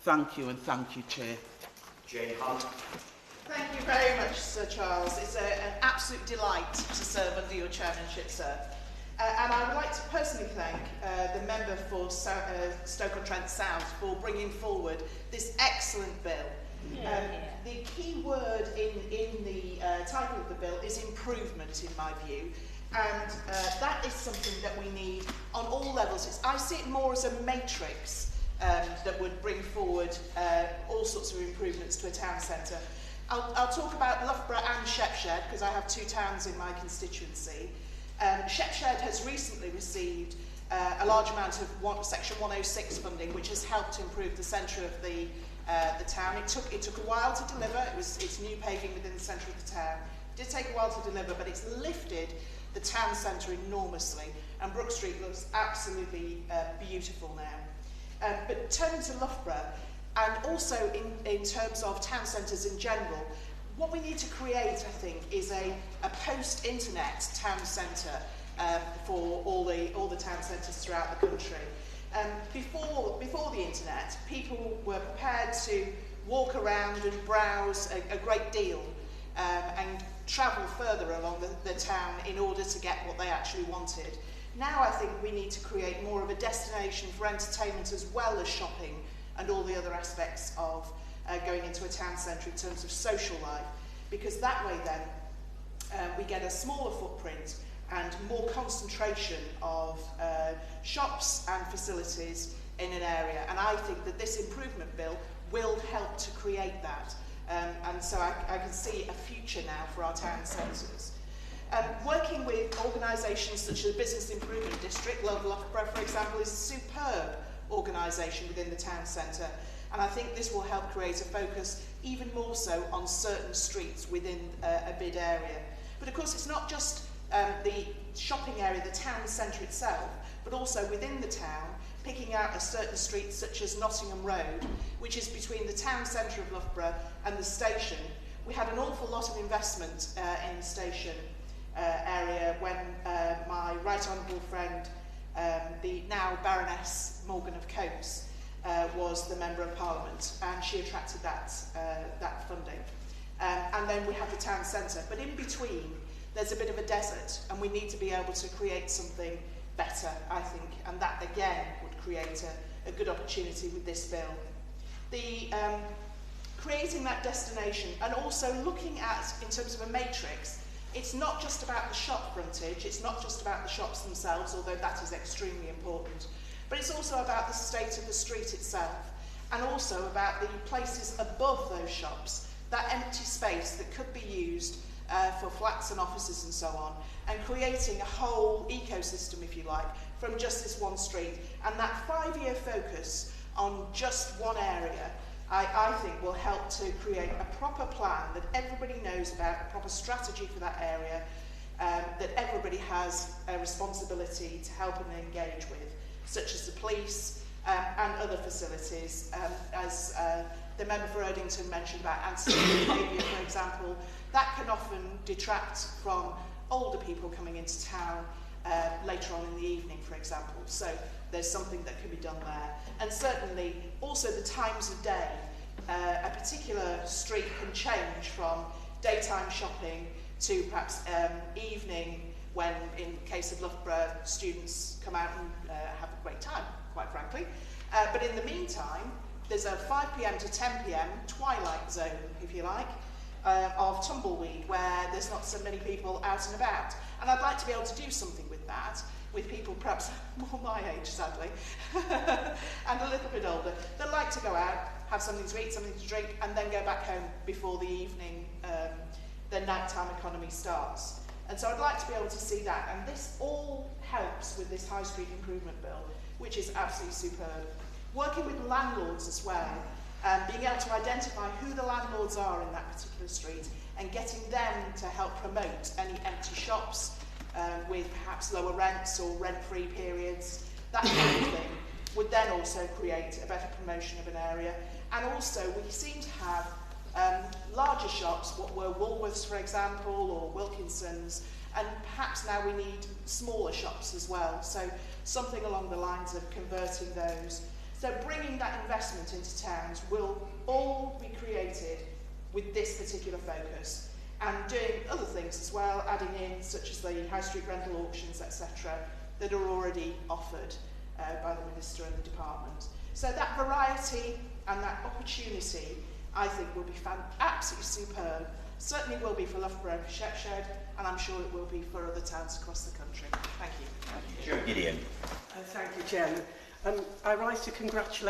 Thank you, and thank you, Chair. Jane Hunt. Thank you very much, Sir Charles. It's an absolute delight to serve under your chairmanship, sir. And I would like to personally thank the member for Stoke-on-Trent South for bringing forward this excellent bill. The key word in the title of the bill is improvement, in my view. And that is something that we need on all levels. I see it more as a matrix that would bring forward all sorts of improvements to a town centre. I'll talk about Loughborough and Shepshed because I have two towns in my constituency. Shepshed has recently received a large amount of Section 106 funding, which has helped improve the centre of the town. It took a while to deliver. It's new paving within the centre of the town. It did take a while to deliver, but it's lifted the town centre enormously, and Brook Street looks absolutely beautiful now. But turning to Loughborough, and also in terms of town centres in general, what we need to create, I think, is a post-internet town centre for all the town centres throughout the country. Before the internet, people were prepared to walk around and browse a great deal and travel further along the town in order to get what they actually wanted. Now I think we need to create more of a destination for entertainment as well as shopping and all the other aspects of going into a town centre in terms of social life, because that way then we get a smaller footprint and more concentration of shops and facilities in an area. And I think that this improvement bill will help to create that. And so I can see a future now for our town centres. Working with organisations such as the Business Improvement District, Loughborough, for example, is a superb organisation within the town centre, and I think this will help create a focus even more so on certain streets within a bid area. But of course it's not just the shopping area, the town centre itself, but also within the town, picking out a certain street such as Nottingham Road, which is between the town centre of Loughborough and the station. We had an awful lot of investment in the station area when my right honourable friend, the now Baroness Morgan of Coates, was the Member of Parliament, and she attracted that funding. And then we have the town centre, but in between there's a bit of a desert, and we need to be able to create something better, I think, and that again would create a good opportunity with this bill. The creating that destination, and also looking at, in terms of a matrix, it's not just about the shop frontage, it's not just about the shops themselves, although that is extremely important, but it's also about the state of the street itself, and also about the places above those shops, that empty space that could be used for flats and offices and so on, and creating a whole ecosystem, if you like, from just this one street. And that 5-year focus on just one area, I think will help to create a proper plan that everybody knows about, a proper strategy for that area, that everybody has a responsibility to help and engage with, such as the police and other facilities. As the member for Erdington mentioned about ancillary behaviour, for example, that can often detract from older people coming into town later on in the evening, for example. So there's something that can be done there. And certainly also the times of day. A particular street can change from daytime shopping to perhaps evening, when in the case of Loughborough, students come out and have a great time, quite frankly. But in the meantime, there's a 5 p.m. to 10 p.m. twilight zone, if you like, of tumbleweed, where there's not so many people out and about. And I'd like to be able to do something with that, with people perhaps more my age, sadly, and a little bit older, that like to go out, have something to eat, something to drink, and then go back home before the evening, the nighttime economy starts. And so I'd like to be able to see that. And this all helps with this High Street Improvement Bill, which is absolutely superb. Working with landlords as well, being able to identify who the landlords are in that particular street and getting them to help promote any empty shops with perhaps lower rents or rent-free periods, that kind of thing, would then also create a better promotion of an area. And also we seem to have larger shops, what were Woolworths, for example, or Wilkinson's, and perhaps now we need smaller shops as well. So something along the lines of converting those. So bringing that investment into towns will all be created with this particular focus, and doing other things as well, adding in such as the high street rental auctions, etc., that are already offered by the Minister and the Department. So that variety and that opportunity, I think, will be absolutely superb. Certainly will be for Loughborough and Shepshed, and I'm sure it will be for other towns across the country. Thank you. Gideon. Thank you, Chairman. I rise to congratulate